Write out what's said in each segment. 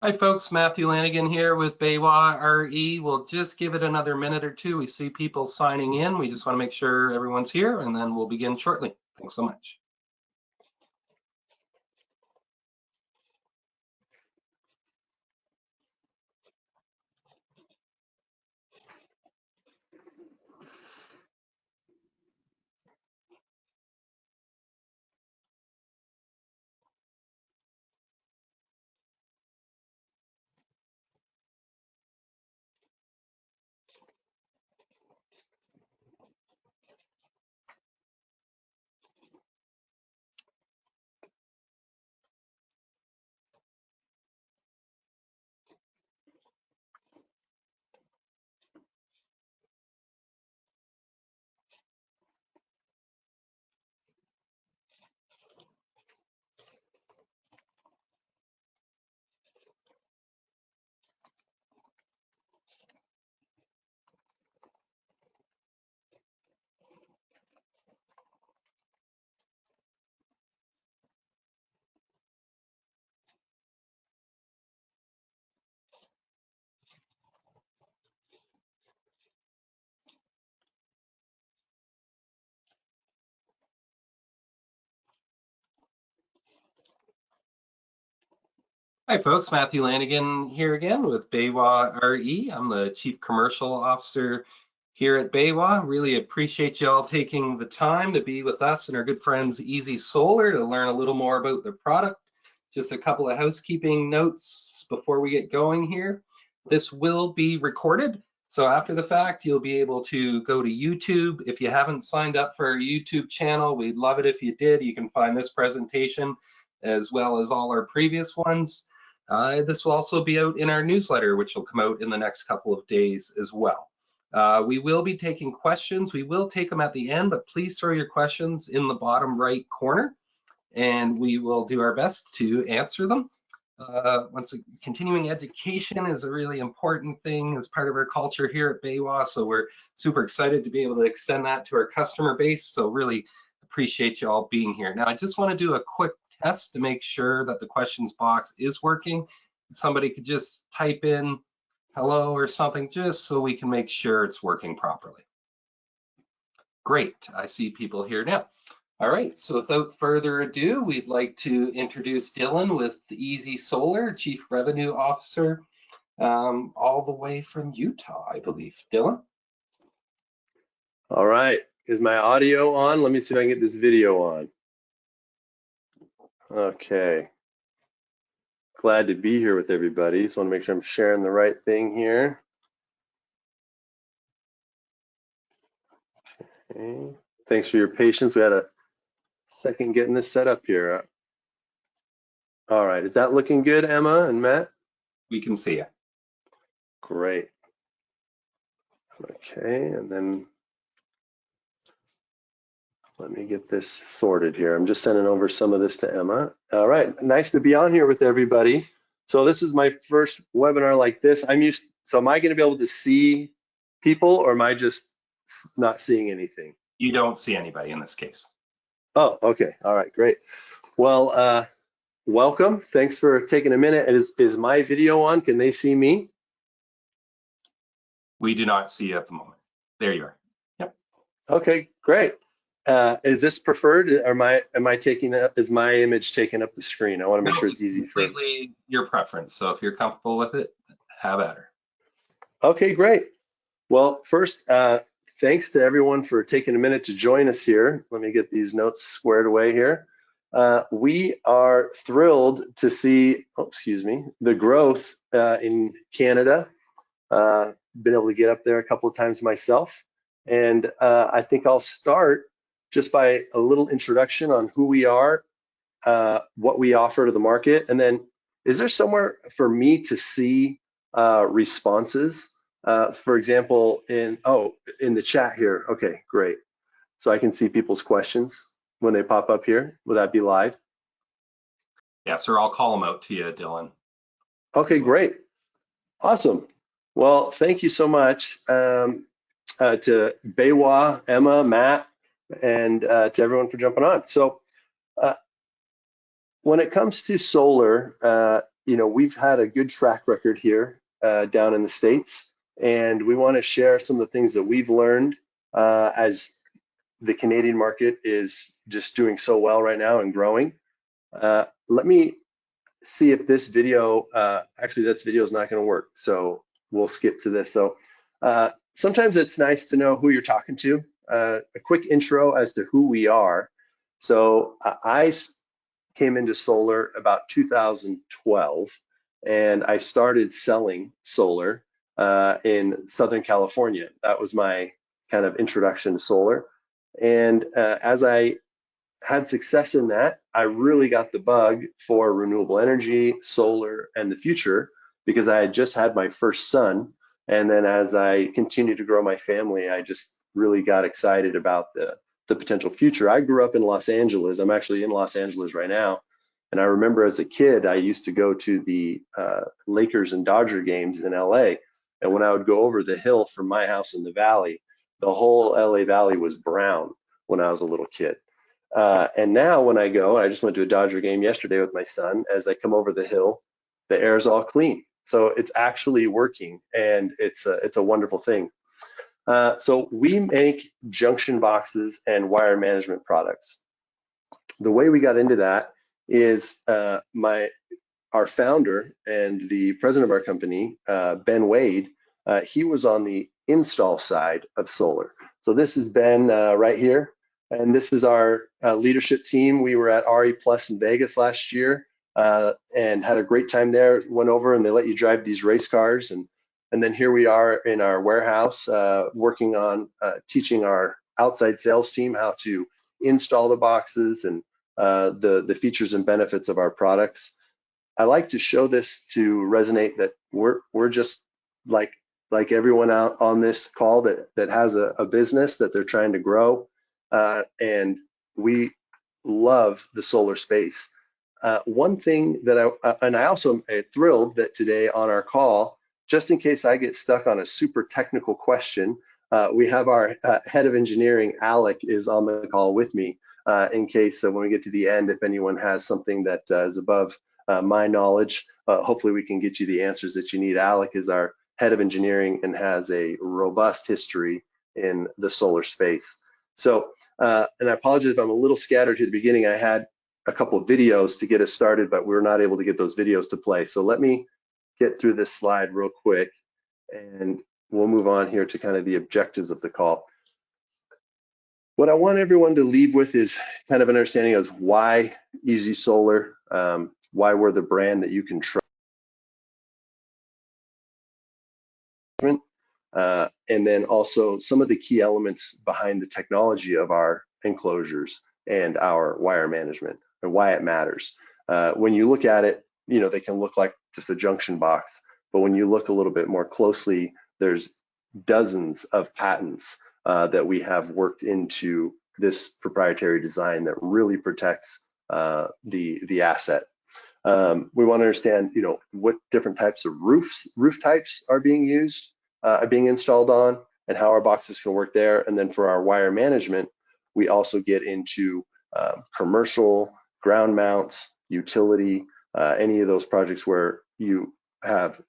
Hi folks, Matthew Lanigan here with baywa-re. We'll just give it another minute or two. We see people signing in. We just want to make sure everyone's here and then we'll begin shortly. Thanks so much. Hi folks, Matthew Lanigan here again with baywa-re. I'm the Chief Commercial Officer here at Baywa. Really appreciate you all taking the time to be with us and our good friends Easy Solar to learn a little more about their product. Just a couple of housekeeping notes before we get going here. This will be recorded, so after the fact you'll be able to go to YouTube. If you haven't signed up for our YouTube channel, we'd love it if you did. You can find this presentation as well as all our previous ones. This will also be out in our newsletter, which will come out in the next couple of days as well. We will be taking questions. We will take them at the end, but please throw your questions in the bottom right corner, and we will do our best to answer them. Continuing education is a really important thing as part of our culture here at Baywa, so we're super excited to be able to extend that to our customer base. So really appreciate you all being here. Now, I just want to do a quick test to make sure that the questions box is working. If somebody could just type in hello or something, just so we can make sure it's working properly. Great, I see people here now. All right, so without further ado, we'd like to introduce Dylan with Easy Solar, Chief Revenue Officer, all the way from Utah, I believe. Dylan? All right, is my audio on? Let me see if I can get this video on. Okay. Glad to be here with everybody. Just want to make sure I'm sharing the right thing here. Okay. Thanks for your patience. We had a second getting this set up here. All right, is that looking good, Emma and Matt? We can see you. Great. Okay, and then let me get this sorted here. I'm just sending over some of this to Emma. All right, nice to be on here with everybody. So this is my first webinar like this. So am I going to be able to see people, or am I just not seeing anything? You don't see anybody in this case. Oh, okay. All right, great. Well, welcome. Thanks for taking a minute. Is my video on? Can they see me? We do not see you at the moment. There you are. Yep. Okay, great. Is this preferred, or am I taking up? Is my image taking up the screen? I want to make sure it's easy for. Completely your preference. So if you're comfortable with it, have at her. Okay, great. Well, first, thanks to everyone for taking a minute to join us here. Let me get these notes squared away here. We are thrilled to see, the growth in Canada. Been able to get up there a couple of times myself, and I think I'll start just by a little introduction on who we are, what we offer to the market, and then is there somewhere for me to see responses? For example, in the chat here. Okay, great. So I can see people's questions when they pop up here. Will that be live? Yeah, sir, I'll call them out to you, Dylan. Okay, great. Awesome. Well, thank you so much to Baywa, Emma, Matt, and to everyone for jumping on. So when it comes to solar, we've had a good track record here down in the States, and we want to share some of the things that we've learned as the Canadian market is just doing so well right now and growing. Let me see if this video, actually this video is not going to work, so we'll skip to this. So sometimes it's nice to know who you're talking to. A quick intro as to who we are. So I came into solar about 2012, and I started selling solar in Southern California. That was my kind of introduction to solar. And as I had success in that, I really got the bug for renewable energy, solar, and the future because I had just had my first son. And then as I continued to grow my family, I just really got excited about the potential future. I grew up in Los Angeles. I'm actually in Los Angeles right now. And I remember as a kid, I used to go to the Lakers and Dodger games in LA. And when I would go over the hill from my house in the valley, the whole LA Valley was brown when I was a little kid. And now when I go, I just went to a Dodger game yesterday with my son, as I come over the hill, the air is all clean. So it's actually working, and it's a wonderful thing. So we make junction boxes and wire management products. The way we got into that is our founder and the president of our company, Ben Wade, he was on the install side of solar. So this is Ben right here. And this is our leadership team. We were at RE Plus in Vegas last year and had a great time there. Went over and they let you drive these race cars. And then here we are in our warehouse working on teaching our outside sales team how to install the boxes and the features and benefits of our products. I like to show this to resonate that we're just like everyone out on this call that has a business that they're trying to grow. And we love the solar space. One thing that I also am thrilled that today on our call, just in case I get stuck on a super technical question, we have our head of engineering, Alec, is on the call with me in case when we get to the end, if anyone has something that is above my knowledge, hopefully we can get you the answers that you need. Alec is our head of engineering and has a robust history in the solar space. So, and I apologize if I'm a little scattered here at the beginning. I had a couple of videos to get us started, but we were not able to get those videos to play. So let me get through this slide real quick, and we'll move on here to kind of the objectives of the call. What I want everyone to leave with is kind of an understanding of why Easy Solar, why we're the brand that you can trust. And then also some of the key elements behind the technology of our enclosures and our wire management and why it matters. When you look at it, they can look like just a junction box, but when you look a little bit more closely, there's dozens of patents that we have worked into this proprietary design that really protects the asset. We want to understand, what different types of roof types are being used, being installed on, and how our boxes can work there. And then for our wire management, we also get into commercial, ground mounts, utility, any of those projects where you have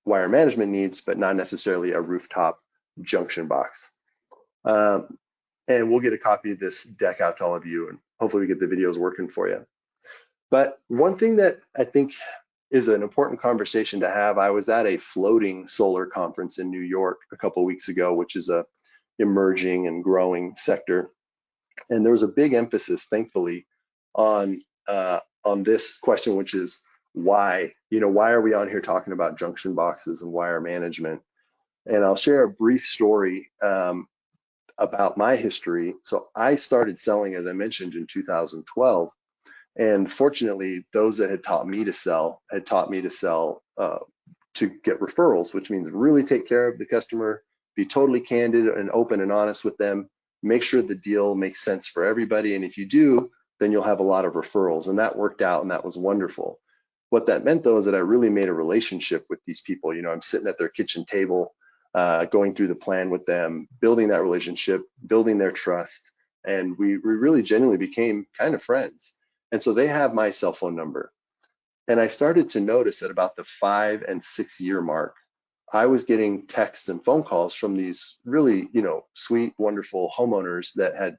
wire management needs, but not necessarily a rooftop junction box. And we'll get a copy of this deck out to all of you, and hopefully we get the videos working for you. But one thing that I think is an important conversation to have, I was at a floating solar conference in New York a couple of weeks ago, which is a emerging and growing sector. And there was a big emphasis, thankfully, on this question, which is why, why are we on here talking about junction boxes and wire management? And I'll share a brief story about my history. So I started selling, as I mentioned, in 2012. And fortunately, those that had taught me to sell to get referrals, which means really take care of the customer, be totally candid and open and honest with them, make sure the deal makes sense for everybody. And if you do, then you'll have a lot of referrals. And that worked out, and that was wonderful. What that meant, though, is that I really made a relationship with these people. I'm sitting at their kitchen table, going through the plan with them, building that relationship, building their trust. And we really genuinely became kind of friends. And so they have my cell phone number. And I started to notice at about the 5 and 6 year mark, I was getting texts and phone calls from these really, sweet, wonderful homeowners that had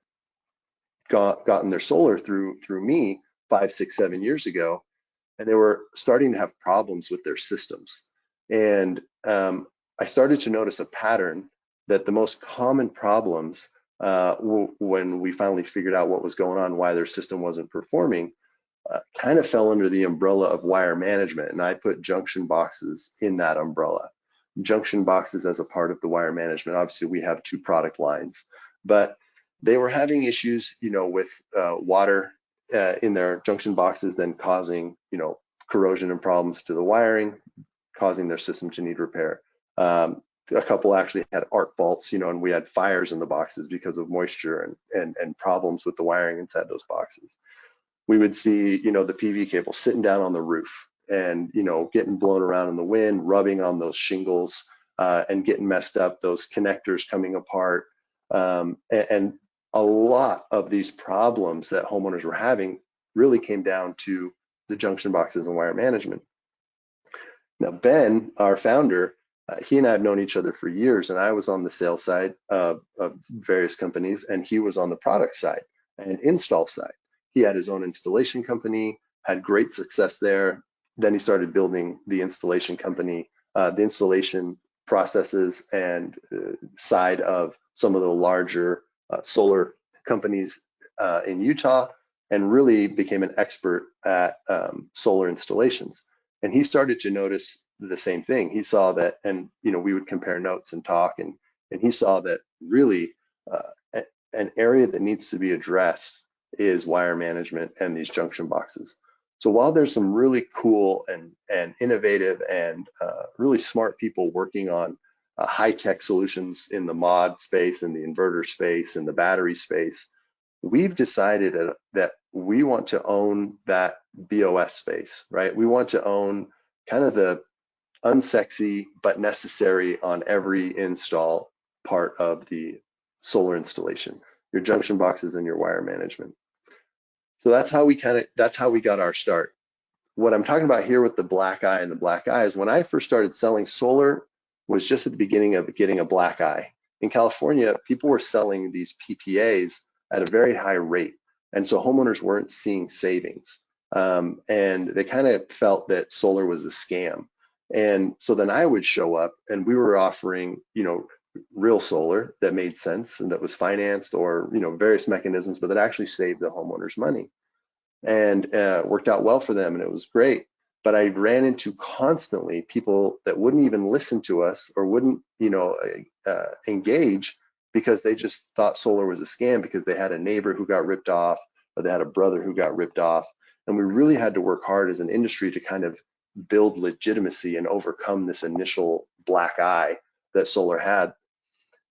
gotten their solar through me 5, 6, 7 years ago, and they were starting to have problems with their systems. And I started to notice a pattern that the most common problems when we finally figured out what was going on, why their system wasn't performing, kind of fell under the umbrella of wire management. And I put junction boxes in that umbrella. Junction boxes as a part of the wire management. Obviously, we have two product lines, but they were having issues, with water in their junction boxes, then causing, corrosion and problems to the wiring, causing their system to need repair. A couple actually had arc faults, and we had fires in the boxes because of moisture and problems with the wiring inside those boxes. We would see, the PV cable sitting down on the roof and, getting blown around in the wind, rubbing on those shingles and getting messed up, those connectors coming apart. And a lot of these problems that homeowners were having really came down to the junction boxes and wire management. Now, Ben, our founder, he and I have known each other for years, and I was on the sales side of various companies, and he was on the product side and install side. He had his own installation company, had great success there. Then he started building the installation company, the installation processes and side of some of the larger solar companies in Utah, and really became an expert at solar installations. And he started to notice the same thing. He saw that, and we would compare notes and talk, and he saw that really an area that needs to be addressed is wire management and these junction boxes. So while there's some really cool and innovative and really smart people working on high-tech solutions in the mod space, in the inverter space, in the battery space, we've decided that we want to own that BOS space, right? We want to own kind of the unsexy but necessary on every install part of the solar installation, your junction boxes and your wire management. So that's how we got our start. What I'm talking about here with the black eye and the black eye is when I first started selling solar was just at the beginning of getting a black eye. In California, people were selling these PPAs at a very high rate. And so homeowners weren't seeing savings. And they kind of felt that solar was a scam. And so then I would show up and we were offering, real solar that made sense and that was financed or, various mechanisms, but that actually saved the homeowners money and worked out well for them. And it was great. But I ran into constantly people that wouldn't even listen to us or wouldn't, engage because they just thought solar was a scam because they had a neighbor who got ripped off or they had a brother who got ripped off. And we really had to work hard as an industry to kind of build legitimacy and overcome this initial black eye that solar had.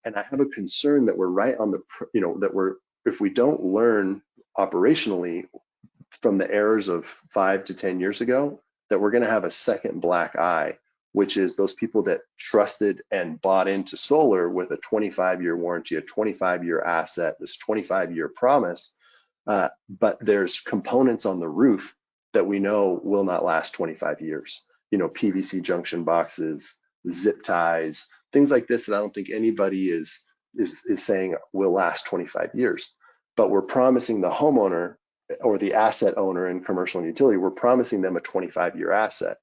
And I have a concern that we're right on the, if we don't learn operationally from the errors of 5 to 10 years ago, that we're going to have a second black eye, which is those people that trusted and bought into solar with a 25-year warranty, a 25-year asset, this 25-year promise, but there's components on the roof that we know will not last 25 years. PVC junction boxes, zip ties, things like this that I don't think anybody is saying will last 25 years. But we're promising the homeowner or the asset owner in commercial and utility, we're promising them a 25-year asset.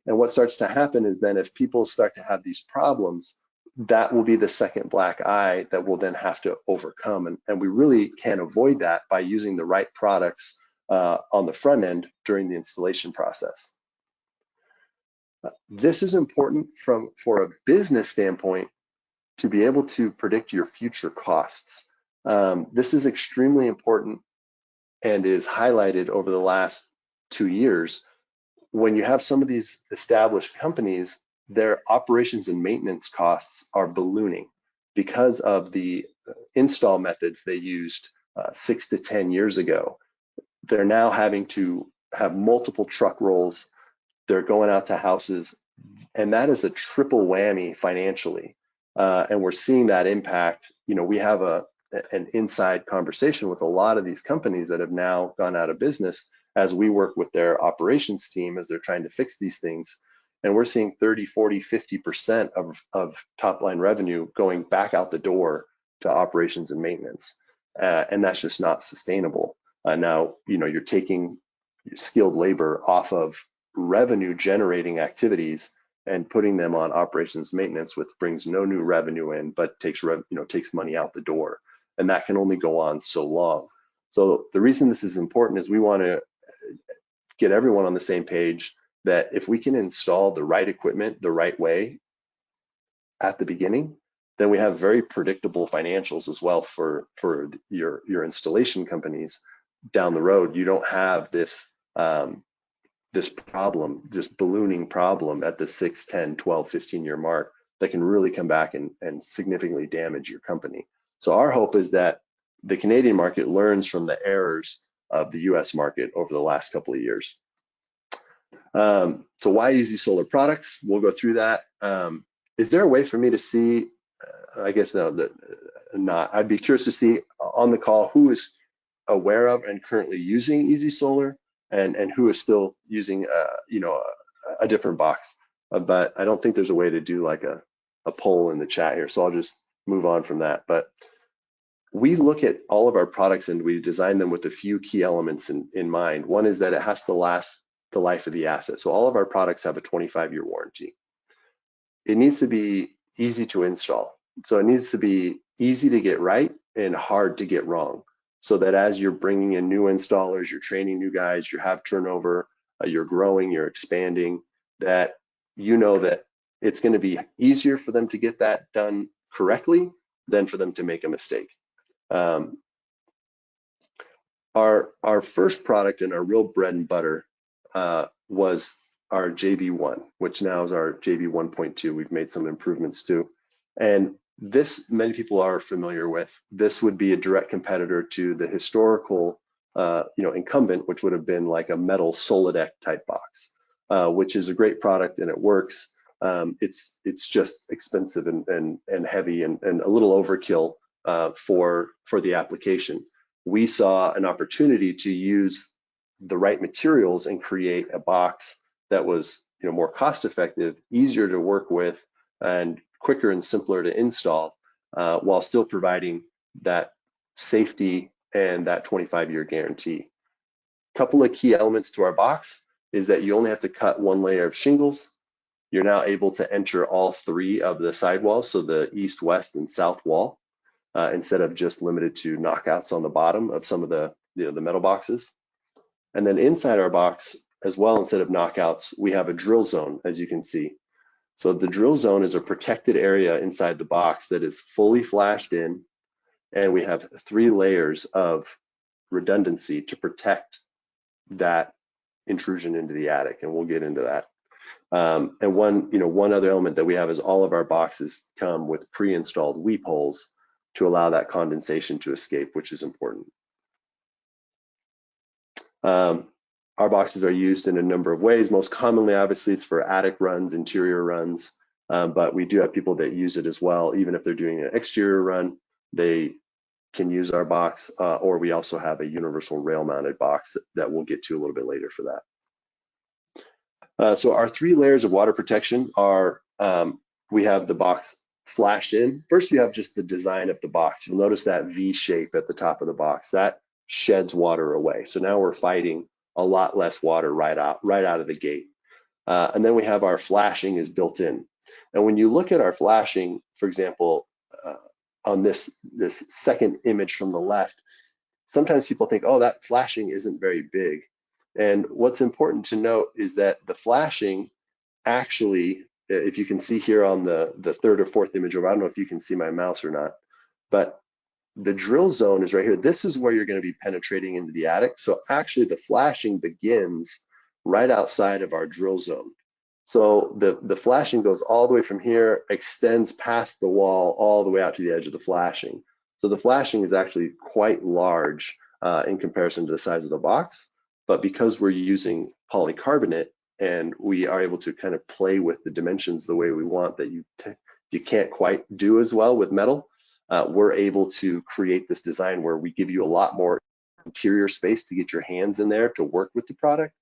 And what starts to happen is then if people start to have these problems, that will be the second black eye that we'll then have to overcome. And we really can avoid that by using the right products on the front end during the installation process. This is important for a business standpoint to be able to predict your future costs. This is extremely important and is highlighted over the last 2 years. When you have some of these established companies, their operations and maintenance costs are ballooning because of the install methods they used 6 to 10 years ago. They're now having to have multiple truck rolls. They're going out to houses, and that is a triple whammy financially. And we're seeing that impact. We have an inside conversation with a lot of these companies that have now gone out of business, as we work with their operations team as they're trying to fix these things. And we're seeing 30, 40, 50% of top line revenue going back out the door to operations and maintenance. And that's just not sustainable. Now, you're taking skilled labor off of revenue generating activities and putting them on operations maintenance, which brings no new revenue in, but takes money out the door. And that can only go on so long. So the reason this is important is we want to get everyone on the same page that if we can install the right equipment the right way at the beginning, then we have very predictable financials as well for your installation companies down the road. You don't have this problem, this ballooning problem at the 6, 10, 12, 15-year mark that can really come back and significantly damage your company. So our hope is that the Canadian market learns from the errors of the US market over the last couple of years. So why Easy Solar products? We'll go through that. Is there a way for me to see, I guess no, not. I'd be curious to see on the call who is aware of and currently using Easy Solar and who is still using a different box. But I don't think there's a way to do like a poll in the chat here. So I'll just move on from that. But we look at all of our products and we design them with a few key elements in mind. One is that it has to last the life of the asset. So all of our products have a 25-year warranty. It needs to be easy to install. So it needs to be easy to get right and hard to get wrong. So that as you're bringing in new installers, you're training new guys, you have turnover, you're growing, you're expanding, that you know that it's going to be easier for them to get that done correctly than for them to make a mistake. Our first product and our real bread and butter was our JB1, which now is our JB 1.2. We've made some improvements too. And this, many people are familiar with. This would be a direct competitor to the historical incumbent, which would have been like a metal Solidec type box, which is a great product and it works. It's just expensive and heavy and a little overkill for the application. We saw an opportunity to use the right materials and create a box that was more cost effective, easier to work with, and quicker and simpler to install, while still providing that safety and that 25-year guarantee. Couple of key elements to our box is that you only have to cut one layer of shingles. You're now able to enter all three of the sidewalls, so the east, west, and south wall, instead of just limited to knockouts on the bottom of some of the metal boxes. And then inside our box as well, instead of knockouts, we have a drill zone, as you can see. So the drill zone is a protected area inside the box that is fully flashed in, and we have 3 layers of redundancy to protect that intrusion into the attic, and we'll get into that. And one other element that we have is all of our boxes come with pre-installed weep holes to allow that condensation to escape, which is important. Our boxes are used in a number of ways. Most commonly, obviously, it's for attic runs, interior runs, but we do have people that use it as well. Even if they're doing an exterior run, they can use our box, or we also have a universal rail-mounted box that we'll get to a little bit later for that. So our 3 layers of water protection are, we have the box flashed in. First, you have just the design of the box. You'll notice that V shape at the top of the box. That sheds water away. So now we're fighting a lot less water right out of the gate. And then we have our flashing is built in. And when you look at our flashing, for example, on this second image from the left, sometimes people think, oh, that flashing isn't very big. And what's important to note is that the flashing actually, if you can see here on the 3rd or 4th image over, I don't know if you can see my mouse or not, but the drill zone is right here. This is where you're going to be penetrating into the attic. So actually the flashing begins right outside of our drill zone. So the flashing goes all the way from here, extends past the wall, all the way out to the edge of the flashing. So the flashing is actually quite large in comparison to the size of the box. But because we're using polycarbonate and we are able to kind of play with the dimensions the way we want that you can't quite do as well with metal, we're able to create this design where we give you a lot more interior space to get your hands in there to work with the product,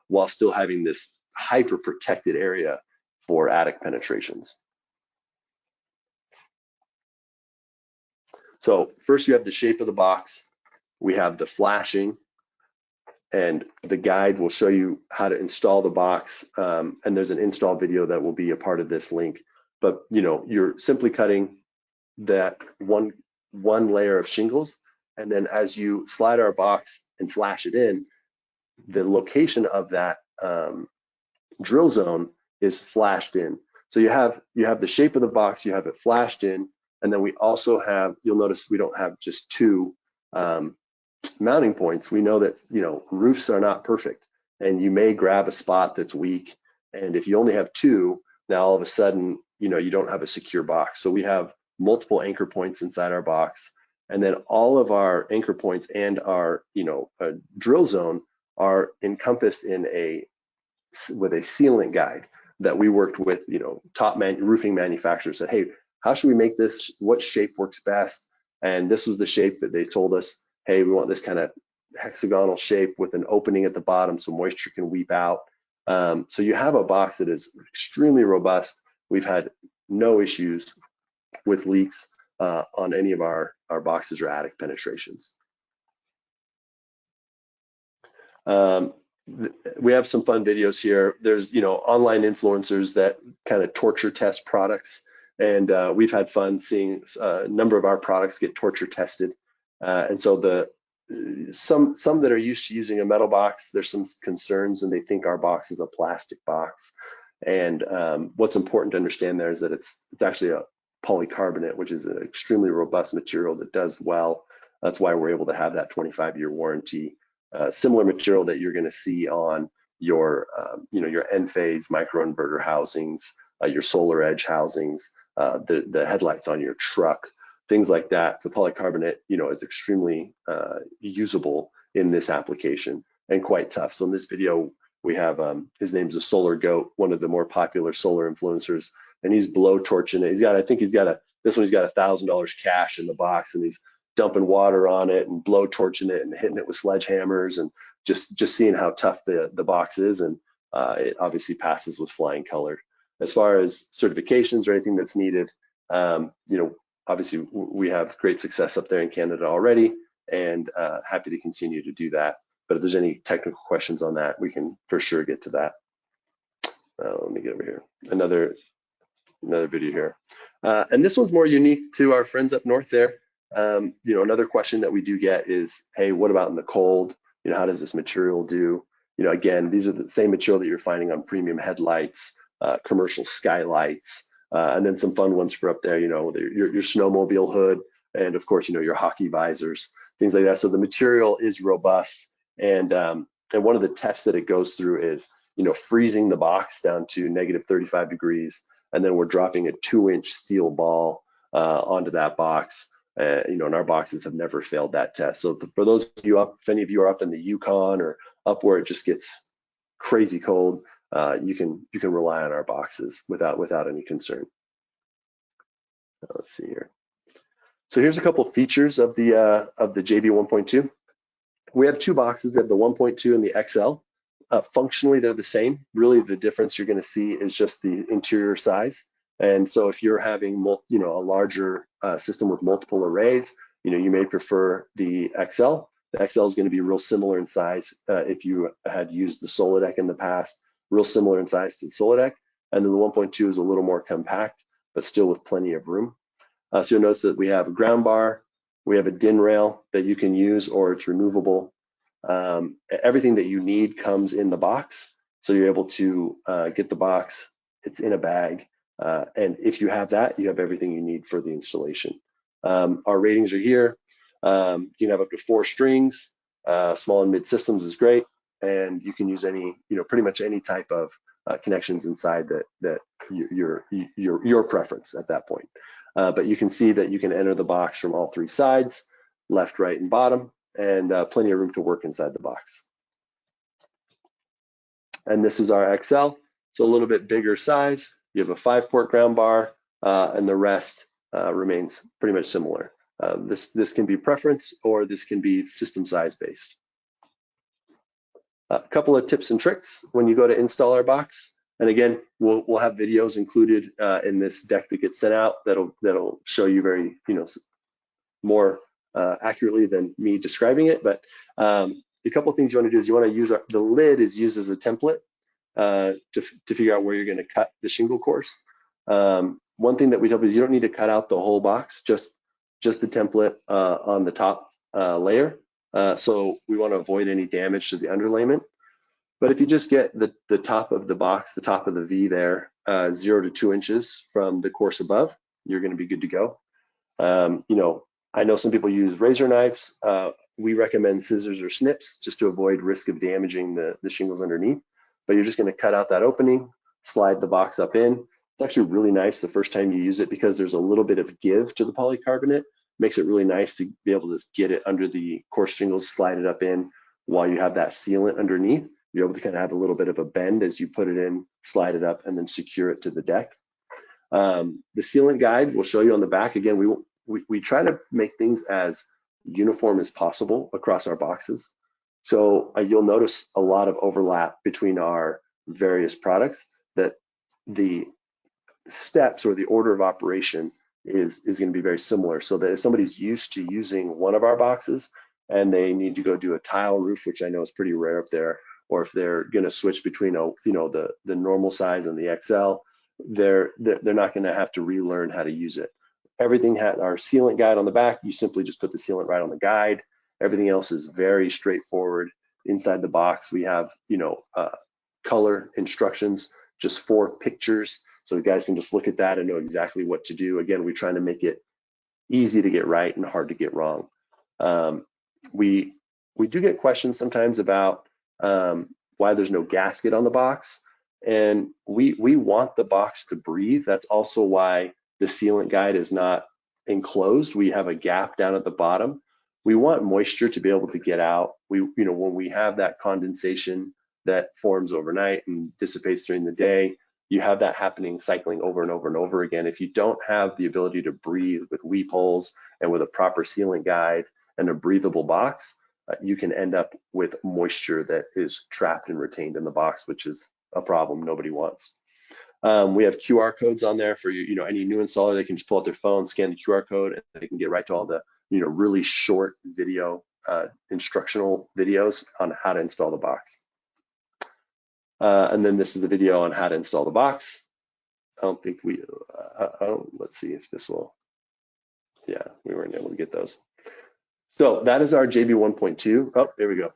while still having this hyper protected area for attic penetrations. So first you have the shape of the box, we have the flashing, and the guide will show you how to install the box. And there's an install video that will be a part of this link. But you're simply cutting that one layer of shingles, and then as you slide our box and flash it in, the location of that drill zone is flashed in. So you have the shape of the box, you have it flashed in, and then we also have, you'll notice we don't have just two mounting points. We know that roofs are not perfect, and you may grab a spot that's weak, and if you only have two, now all of a sudden you don't have a secure box. So we have multiple anchor points inside our box, and then all of our anchor points and our drill zone are encompassed in with a sealant guide that we worked with top roofing manufacturers. Said, hey, how should we make this? What shape works best? And this was the shape that they told us, hey, we want this kind of hexagonal shape with an opening at the bottom so moisture can weep out. So you have a box that is extremely robust. We've had no issues with leaks on any of our boxes or attic penetrations. We have some fun videos here. There's online influencers that kind of torture test products, and we've had fun seeing a number of our products get torture tested. And so some that are used to using a metal box, there's some concerns, and they think our box is a plastic box. And what's important to understand there is that it's actually a polycarbonate, which is an extremely robust material that does well. That's why we're able to have that 25-year warranty. Similar material that you're going to see on your your Enphase microinverter housings, your solar edge housings, the headlights on your truck, things like that. The polycarbonate is extremely usable in this application and quite tough. So in this video we have his name's a Solar Goat, one of the more popular solar influencers, and he's blow torching it. He's got $1,000 cash in the box, and he's dumping water on it and blow torching it and hitting it with sledgehammers, and just seeing how tough the box is, and it obviously passes with flying color. As far as certifications or anything that's needed, obviously we have great success up there in Canada already, and happy to continue to do that. But if there's any technical questions on that, we can for sure get to that. Let me get over here. Another video here, and this one's more unique to our friends up north there. Another question that we do get is, hey, what about in the cold? How does this material do? Again, these are the same material that you're finding on premium headlights, commercial skylights, and then some fun ones for up there, your snowmobile hood, and of course, your hockey visors, things like that. So the material is robust, and one of the tests that it goes through is, freezing the box down to -35 degrees, and then we're dropping a 2-inch steel ball onto that box. And our boxes have never failed that test. So for those of you if any of you are up in the Yukon or up where it just gets crazy cold, you can rely on our boxes without any concern. Let's see here. So here's a couple features of the JB 1.2. We have two boxes. We have the 1.2 and the XL. Functionally, they're the same. Really, the difference you're going to see is just the interior size. And so if you're having a larger system with multiple arrays, you may prefer the XL. The XL is going to be real similar in size if you had used the Solidec in the past, real similar in size to the Solidec. And then the 1.2 is a little more compact, but still with plenty of room. So you'll notice that we have a ground bar, we have a DIN rail that you can use, or it's removable. Everything that you need comes in the box. So you're able to get the box, it's in a bag. And if you have that, you have everything you need for the installation. Our ratings are here. You can have up to 4 strings. Small and mid systems is great, and you can use any, pretty much any type of connections inside that your preference at that point. But you can see that you can enter the box from all 3 sides, left, right, and bottom, and plenty of room to work inside the box. And this is our XL, so a little bit bigger size. You have a 5-port ground bar, and the rest remains pretty much similar. This can be preference, or this can be system size based. A couple of tips and tricks when you go to install our box. And again, we'll have videos included in this deck that gets sent out that'll show you very, more accurately than me describing it. But a couple of things you want to do is you want to use the lid is used as a template to figure out where you're going to cut the shingle course. One thing that we tell people is you don't need to cut out the whole box, just the template on the top layer. So we want to avoid any damage to the underlayment. But if you just get the top of the box, the top of the V there, 0 to 2 inches from the course above, you're going to be good to go. I know some people use razor knives. We recommend scissors or snips just to avoid risk of damaging the shingles underneath. But you're just going to cut out that opening, slide the box up in. It's actually really nice the first time you use it because there's a little bit of give to the polycarbonate. Makes it really nice to be able to just get it under the course shingles, slide it up in while you have that sealant underneath. You're able to kind of have a little bit of a bend as you put it in, slide it up, and then secure it to the deck. The sealant guide we'll show you on the back. Again, we try to make things as uniform as possible across our boxes. So you'll notice a lot of overlap between our various products, that the steps or the order of operation is going to be very similar, so that if somebody's used to using one of our boxes and they need to go do a tile roof, which I know is pretty rare up there, or if they're going to switch between the normal size and the XL, they're not going to have to relearn how to use it. Everything has our sealant guide on the back. You simply just put the sealant right on the guide. Everything else is very straightforward. Inside the box, we have color instructions, just 4 pictures, so you guys can just look at that and know exactly what to do. Again, we're trying to make it easy to get right and hard to get wrong. We do get questions sometimes about why there's no gasket on the box, and we want the box to breathe. That's also why the sealant guide is not enclosed. We have a gap down at the bottom. We want moisture to be able to get out. When we have that condensation that forms overnight and dissipates during the day, you have that happening, cycling over and over and over again. If you don't have the ability to breathe with weep holes and with a proper sealant guide and a breathable box, you can end up with moisture that is trapped and retained in the box, which is a problem nobody wants. We have QR codes on there for any new installer. They can just pull out their phone, scan the QR code, and they can get right to all the really short video instructional videos on how to install the box. And then this is the video on how to install the box. I don't think let's see if this will, yeah, we weren't able to get those. So that is our JB 1.2. Oh, there we go.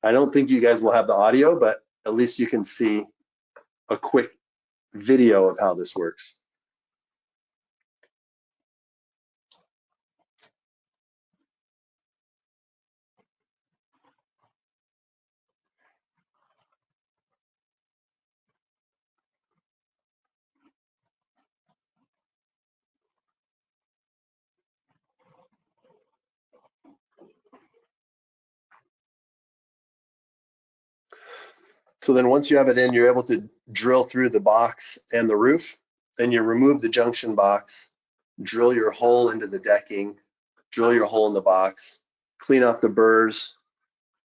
I don't think you guys will have the audio, but at least you can see a quick video of how this works. So then once you have it in, you're able to drill through the box and the roof. Then you remove the junction box, drill your hole into the decking, drill your hole in the box, clean off the burrs,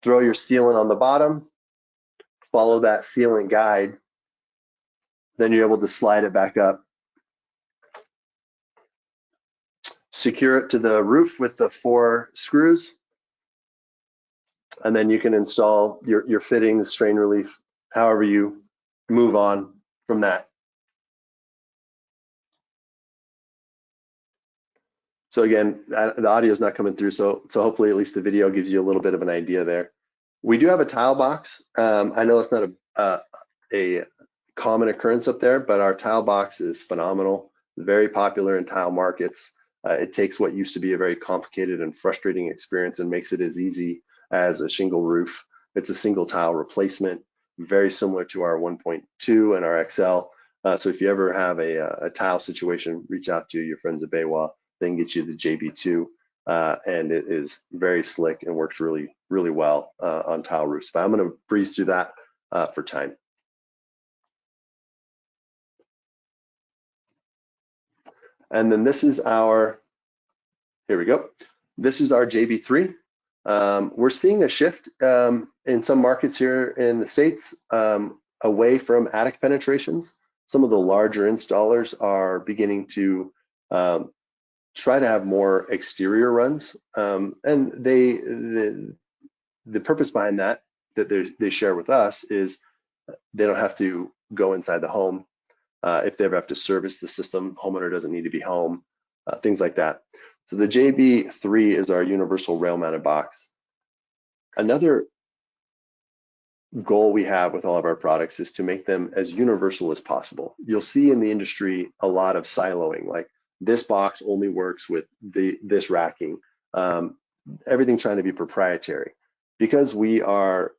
throw your sealant on the bottom, follow that sealant guide. Then you're able to slide it back up. Secure it to the roof with the 4 screws. And then you can install your fittings, strain relief, however you move on from that. So again, the audio is not coming through, so hopefully at least the video gives you a little bit of an idea there. We do have a tile box. I know it's not a common occurrence up there, but our tile box is phenomenal, very popular in tile markets. It takes what used to be a very complicated and frustrating experience and makes it as easy as a shingle roof. It's a single tile replacement, very similar to our 1.2 and our XL. So if you ever have a tile situation, reach out to your friends at Baywa. They can get you the JB2, and it is very slick and works really, really well on tile roofs. But I'm going to breeze through that for time. And then this is our Here we go. This is our JB3. We're seeing a shift in some markets here in the States away from attic penetrations. Some of the larger installers are beginning to try to have more exterior runs, and the purpose behind that they share with us is they don't have to go inside the home. If they ever have to service the system, homeowner doesn't need to be home, things like that. So the JB3 is our universal rail mounted box. Another goal we have with all of our products is to make them as universal as possible. You'll see in the industry a lot of siloing, like this box only works with this racking, everything trying to be proprietary. Because we are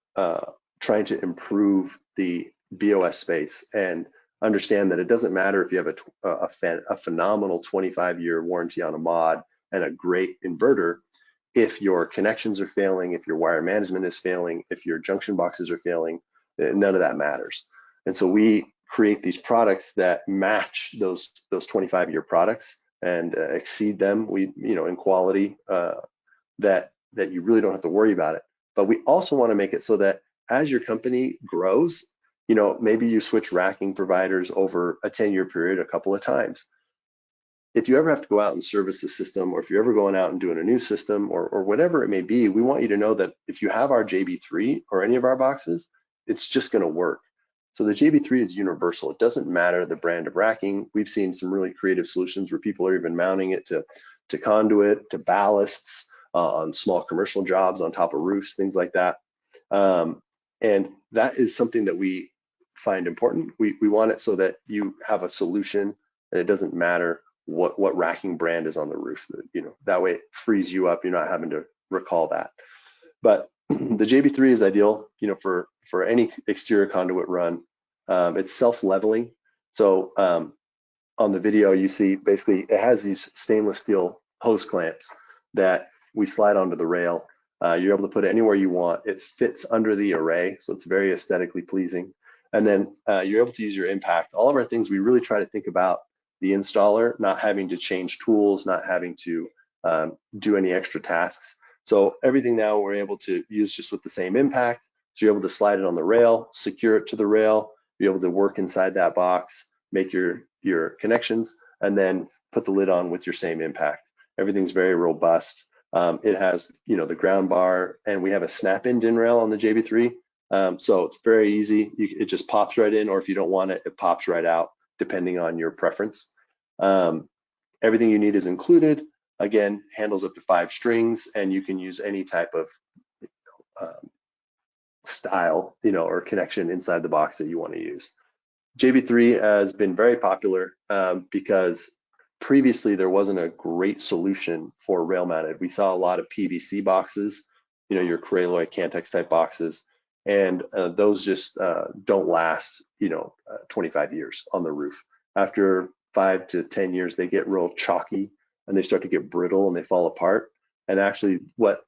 trying to improve the BOS space and understand that it doesn't matter if you have a phenomenal 25-year warranty on a mod and a great inverter, if your connections are failing, if your wire management is failing, if your junction boxes are failing, none of that matters. And so we create these products that match those 25-year products and exceed them. In quality, that you really don't have to worry about it. But we also want to make it so that as your company grows, maybe you switch racking providers over a 10-year period a couple of times. If you ever have to go out and service the system, or if you're ever going out and doing a new system or whatever it may be, we want you to know that if you have our JB3 or any of our boxes, it's just going to work. So the JB3 is universal. It doesn't matter the brand of racking. We've seen some really creative solutions where people are even mounting it to conduit, to ballasts, on small commercial jobs, on top of roofs, things like that. And that is something that we find important. We want it so that you have a solution and it doesn't matter what racking brand is on the roof. That way it frees you up. You're not having to recall that. But the JB3 is ideal, for any exterior conduit run. It's self-leveling. So on the video, you see basically it has these stainless steel hose clamps that we slide onto the rail. You're able to put it anywhere you want. It fits under the array, so it's very aesthetically pleasing. And then you're able to use your impact. All of our things, we really try to think about the installer not having to change tools, not having to do any extra tasks. So everything now we're able to use just with the same impact. So you're able to slide it on the rail, secure it to the rail, be able to work inside that box, make your connections, and then put the lid on with your same impact. Everything's very robust. It has, the ground bar, and we have a snap-in DIN rail on the JB3. So it's very easy. It just pops right in, or if you don't want it, it pops right out, depending on your preference. Everything you need is included. Again, handles up to 5 strings, and you can use any type of style, or connection inside the box that you want to use. JB3 has been very popular because previously there wasn't a great solution for rail mounted. We saw a lot of PVC boxes, your Craloy Cantex type boxes, and those just don't last, 25 years on the roof. After 5 to 10 years, they get real chalky and they start to get brittle and they fall apart. And actually, what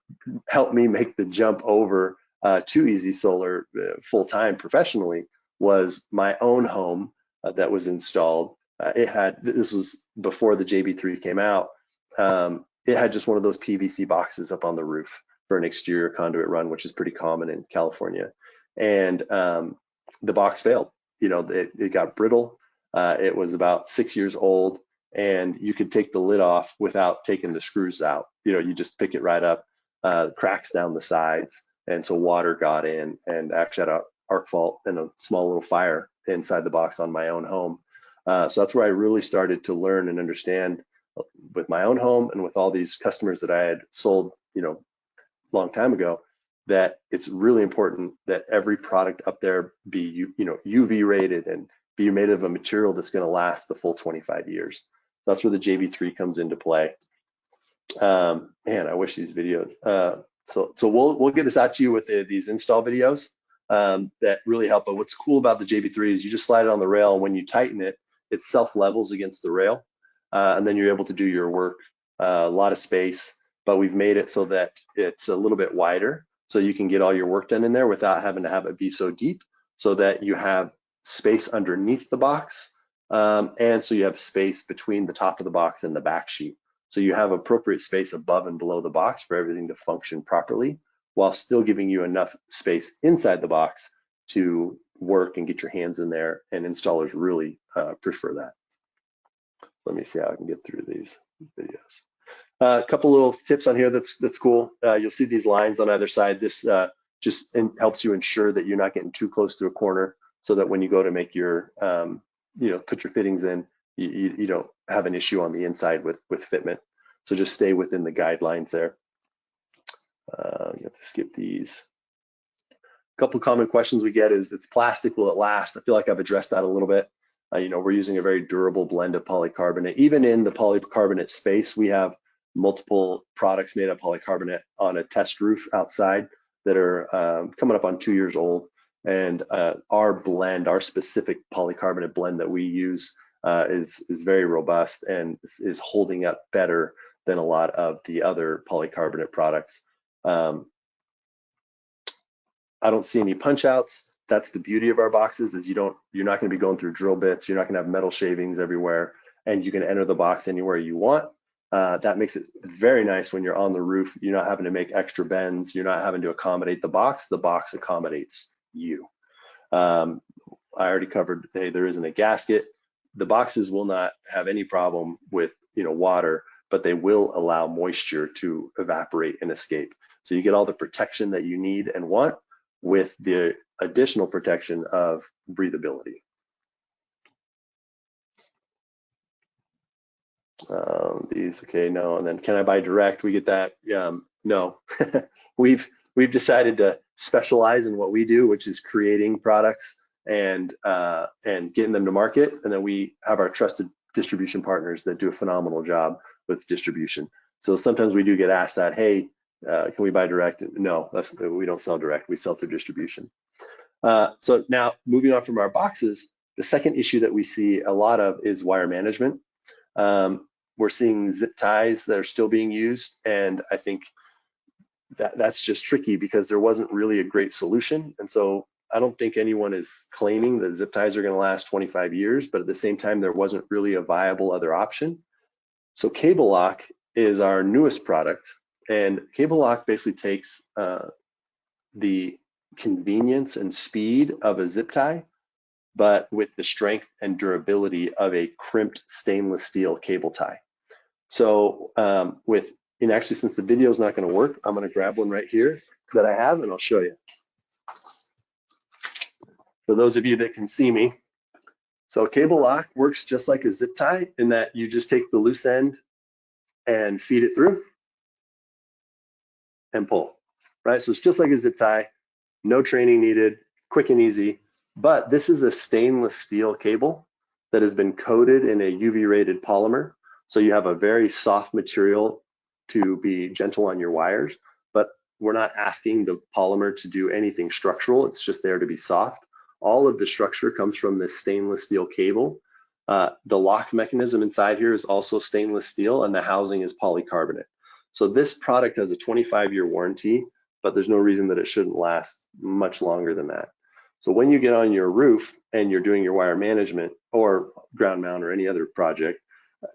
helped me make the jump over to Easy Solar full time professionally was my own home that was installed. This was before the JB3 came out. It had just one of those PVC boxes up on the roof for an exterior conduit run, which is pretty common in California. And the box failed. It got brittle. It was about 6 years old, and you could take the lid off without taking the screws out. You just pick it right up, cracks down the sides, and so water got in, and actually had an arc fault and a small little fire inside the box on my own home. So that's where I really started to learn and understand with my own home and with all these customers that I had sold, long time ago, that it's really important that every product up there be, UV rated and be made of a material that's going to last the full 25 years. That's where the JB3 comes into play. Man, I wish these videos. So we'll get this out to you with these install videos that really help. But what's cool about the JB3 is you just slide it on the rail, and when you tighten it, it self-levels against the rail, and then you're able to do your work. A lot of space, but we've made it so that it's a little bit wider, so you can get all your work done in there without having to have it be so deep, so that you have space underneath the box, and so you have space between the top of the box and the back sheet. So you have appropriate space above and below the box for everything to function properly, while still giving you enough space inside the box to work and get your hands in there, and installers really prefer that. Let me see how I can get through these videos. A couple little tips on here that's cool. You'll see these lines on either side. This just helps you ensure that you're not getting too close to a corner, so that when you go to make your, put your fittings in, you don't have an issue on the inside with fitment. So just stay within the guidelines there. You have to skip these. A couple common questions we get is, it's plastic, will it last? I feel like I've addressed that a little bit. We're using a very durable blend of polycarbonate. Even in the polycarbonate space, we have multiple products made of polycarbonate on a test roof outside that are coming up on 2 years old. And our blend, our specific polycarbonate blend that we use is very robust and is holding up better than a lot of the other polycarbonate products. I don't see any punch outs. That's the beauty of our boxes, is you're not going to be going through drill bits. You're not going to have metal shavings everywhere, and you can enter the box anywhere you want. That makes it very nice when you're on the roof. You're not having to make extra bends. You're not having to accommodate the box. The box accommodates you. I already covered, hey, there isn't a gasket. The boxes will not have any problem with water, but they will allow moisture to evaporate and escape. So you get all the protection that you need and want, with the additional protection of breathability. These, okay, no, and then can I buy direct? We get that, no. We've decided to specialize in what we do, which is creating products and getting them to market, and then we have our trusted distribution partners that do a phenomenal job with distribution. So sometimes we do get asked that, hey, can we buy direct? No, we don't sell direct. We sell through distribution. So now moving on from our boxes, the second issue that we see a lot of is wire management. We're seeing zip ties that are still being used, and I think that's just tricky because there wasn't really a great solution. And so I don't think anyone is claiming that zip ties are going to last 25 years, but at the same time, there wasn't really a viable other option. So cable lock is our newest product. And cable lock basically takes the convenience and speed of a zip tie, but with the strength and durability of a crimped stainless steel cable tie. So actually, since the video is not going to work, I'm going to grab one right here that I have, and I'll show you. For those of you that can see me, so cable lock works just like a zip tie in that you just take the loose end and feed it through and pull, right? So it's just like a zip tie, no training needed, quick and easy. But this is a stainless steel cable that has been coated in a UV rated polymer. So you have a very soft material to be gentle on your wires, but we're not asking the polymer to do anything structural. It's just there to be soft. All of the structure comes from this stainless steel cable. The lock mechanism inside here is also stainless steel, and the housing is polycarbonate. So this product has a 25-year warranty, but there's no reason that it shouldn't last much longer than that. So when you get on your roof and you're doing your wire management or ground mount or any other project,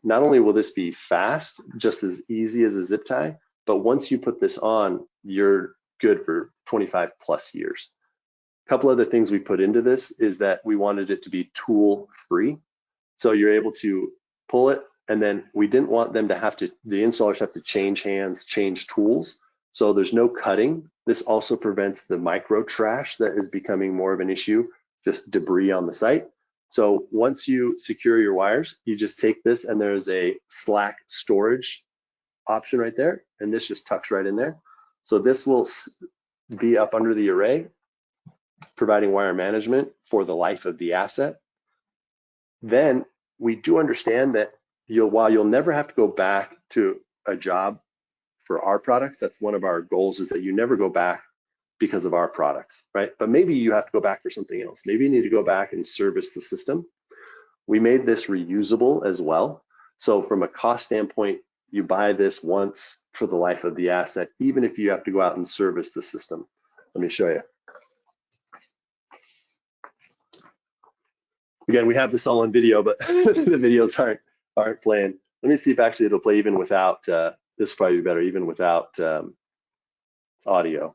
not only will this be fast, just as easy as a zip tie, but once you put this on, you're good for 25 plus years. A couple other things we put into this is that we wanted it to be tool free. So you're able to pull it, and then we didn't want them to have to, the installers have to change hands, change tools. So there's no cutting. This also prevents the micro trash that is becoming more of an issue, just debris on the site. So once you secure your wires, you just take this, and there's a slack storage option right there, and this just tucks right in there. So this will be up under the array, providing wire management for the life of the asset. Then we do understand that while you'll never have to go back to a job for our products, that's one of our goals, is that you never go back because of our products, right? But maybe you have to go back for something else. Maybe you need to go back and service the system. We made this reusable as well. So from a cost standpoint, you buy this once for the life of the asset, even if you have to go out and service the system. Let me show you. Again, we have this all on video, but the videos aren't playing. let me see if actually it'll play even without, this will probably be better, even without audio.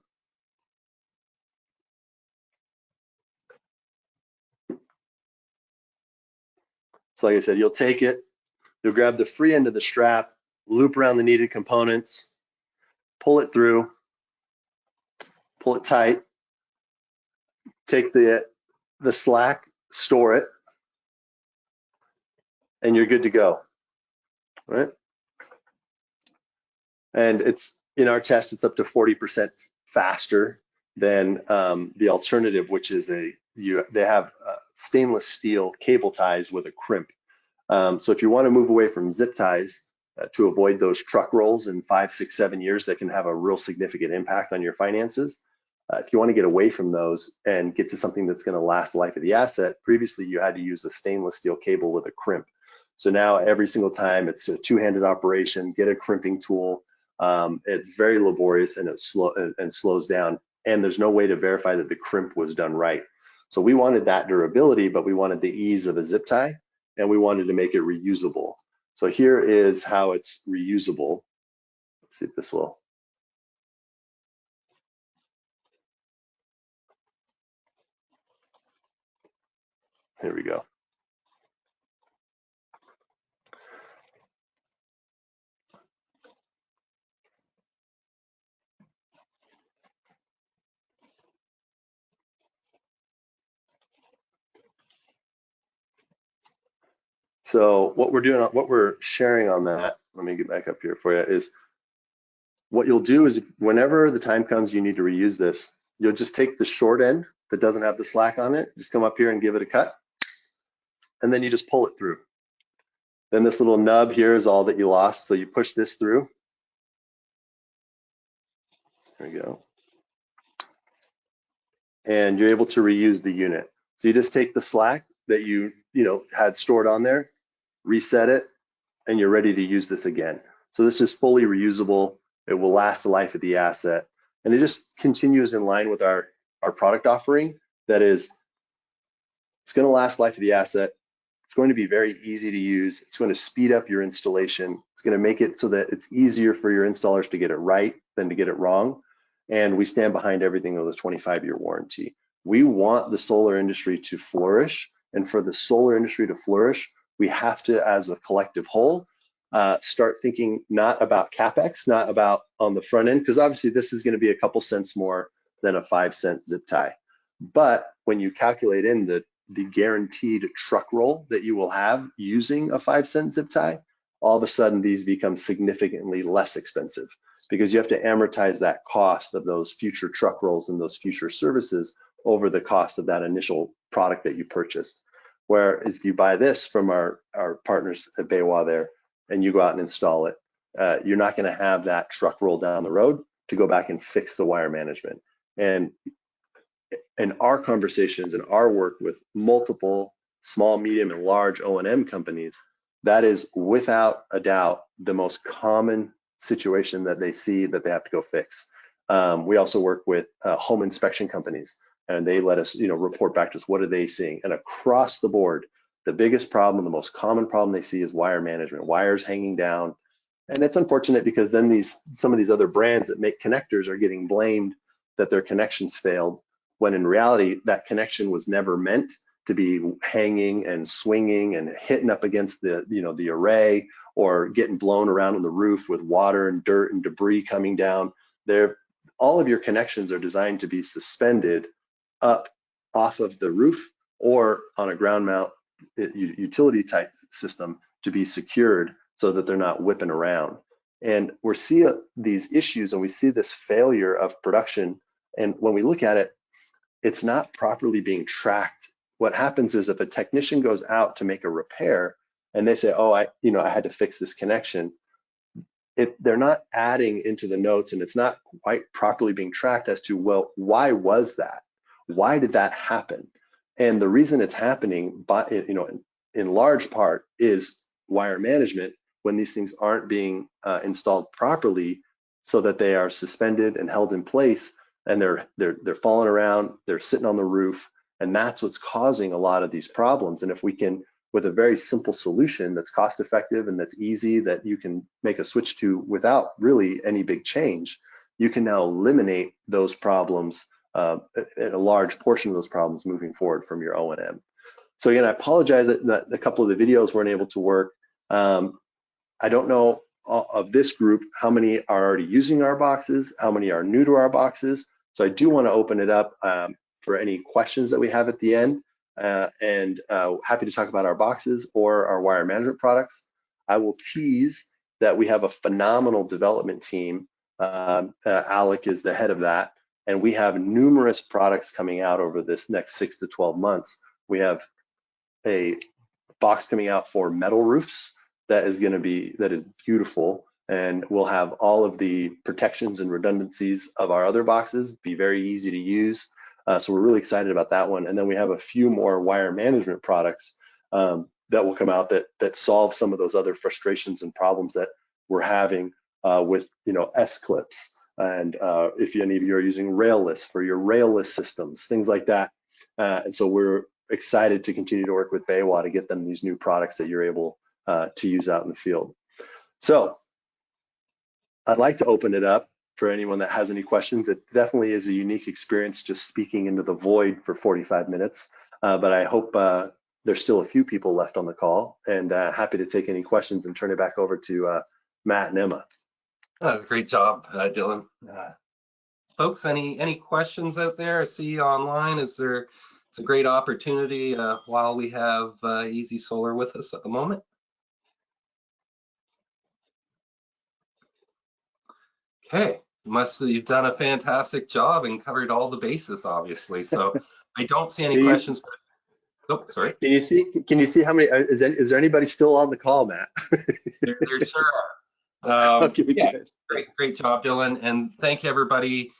So like I said, you'll take it, you'll grab the free end of the strap, loop around the needed components, pull it through, pull it tight, take the slack, store it, and you're good to go, right? And it's, in our test, it's up to 40% faster than the alternative, which is they have stainless steel cable ties with a crimp. So if you want to move away from zip ties to avoid those truck rolls in 5, 6, 7 years that can have a real significant impact on your finances, if you want to get away from those and get to something that's going to last the life of the asset, previously you had to use a stainless steel cable with a crimp. So now every single time it's a two-handed operation, get a crimping tool. It's very laborious and it slows down, and there's no way to verify that the crimp was done right. So we wanted that durability, but we wanted the ease of a zip tie, and we wanted to make it reusable. So here is how it's reusable. Let's see if this will. Here we go. So what we're sharing on that, let me get back up here for you, is what you'll do is whenever the time comes you need to reuse this, you'll just take the short end that doesn't have the slack on it, just come up here and give it a cut, and then you just pull it through. Then this little nub here is all that you lost, so you push this through. There we go. And you're able to reuse the unit. So you just take the slack that you had stored on there, reset it, and you're ready to use this again. So this is fully reusable. It will last the life of the asset, and it just continues in line with our product offering. That is, it's going to last the life of the asset. It's going to be very easy to use. It's going to speed up your installation. It's going to make it so that it's easier for your installers to get it right than to get it wrong. And we stand behind everything with a 25-year warranty. We want the solar industry to flourish, and for the solar industry to flourish, we have to, as a collective whole, start thinking not about CapEx, not about on the front end, because obviously this is going to be a couple cents more than a 5-cent zip tie. But when you calculate in the guaranteed truck roll that you will have using a 5-cent zip tie, all of a sudden these become significantly less expensive, because you have to amortize that cost of those future truck rolls and those future services over the cost of that initial product that you purchased. Whereas if you buy this from our partners at Baywa there, and you go out and install it, you're not going to have that truck roll down the road to go back and fix the wire management. And in our conversations and our work with multiple small, medium, and large O&M companies, that is without a doubt the most common situation that they see that they have to go fix. We also work with home inspection companies, and they let us, report back to us, what are they seeing? And across the board, the biggest problem, the most common problem they see is wire management, wires hanging down. And it's unfortunate because then some of these other brands that make connectors are getting blamed that their connections failed, when in reality, that connection was never meant to be hanging and swinging and hitting up against the array, or getting blown around on the roof with water and dirt and debris coming down. All of your connections are designed to be suspended up off of the roof or on a ground mount utility type system to be secured so that they're not whipping around. And we're seeing these issues, and we see this failure of production. And when we look at it, it's not properly being tracked. What happens is if a technician goes out to make a repair and they say, oh, I had to fix this connection, they're not adding into the notes, and it's not quite properly being tracked as to, well, why was that? Why did that happen? And the reason it's happening, in large part, is wire management, when these things aren't being installed properly so that they are suspended and held in place, and they're falling around, they're sitting on the roof, and that's what's causing a lot of these problems. And if we can with a very simple solution that's cost effective and that's easy, that you can make a switch to without really any big change, you can now eliminate those problems, a large portion of those problems moving forward from your O&M. So again, I apologize that a couple of the videos weren't able to work. I don't know of this group how many are already using our boxes, how many are new to our boxes. So I do want to open it up for any questions that we have at the end, and happy to talk about our boxes or our wire management products. I will tease that we have a phenomenal development team. Alec is the head of that, and we have numerous products coming out over this next 6 to 12 months. We have a box coming out for metal roofs that is beautiful, and we'll have all of the protections and redundancies of our other boxes, be very easy to use. So we're really excited about that one. And then we have a few more wire management products that will come out that solve some of those other frustrations and problems that we're having with S-clips. And if any of you are using railless for your railless systems, things like that. And so we're excited to continue to work with baywa to get them these new products that you're able to use out in the field. So I'd like to open it up for anyone that has any questions. It definitely is a unique experience just speaking into the void for 45 minutes, but I hope there's still a few people left on the call, and happy to take any questions and turn it back over to Matt and Emma. Great job, Dylan. Folks, any questions out there? I see you online. It's a great opportunity while we have Easy Solar with us at the moment. Okay, you've done a fantastic job and covered all the bases, obviously. So I don't see any questions. Oh, sorry. Can you see how many? Is there anybody still on the call, Matt? there sure are. Okay, yeah, good. great job, Dylan, and thank you everybody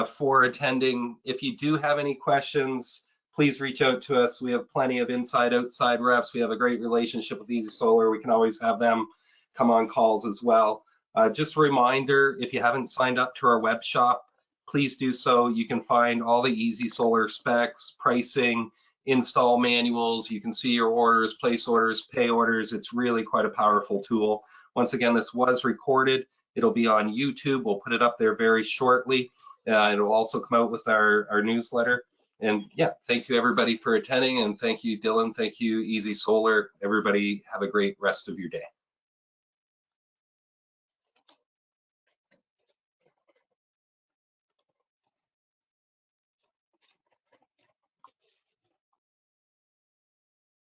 for attending. If you do have any questions, please reach out to us. We have plenty of inside outside reps. We have a great relationship with Easy Solar. We can always have them come on calls as well. Just a reminder, if you haven't signed up to our web shop, please do so. You can find all the Easy Solar specs, pricing, install manuals. You can see your orders, place orders, pay orders. It's really quite a powerful tool. Once again, this was recorded. It'll be on YouTube. We'll put it up there very shortly. It'll also come out with our newsletter. And yeah, thank you everybody for attending, and thank you, Dylan. Thank you, Easy Solar. Everybody have a great rest of your day.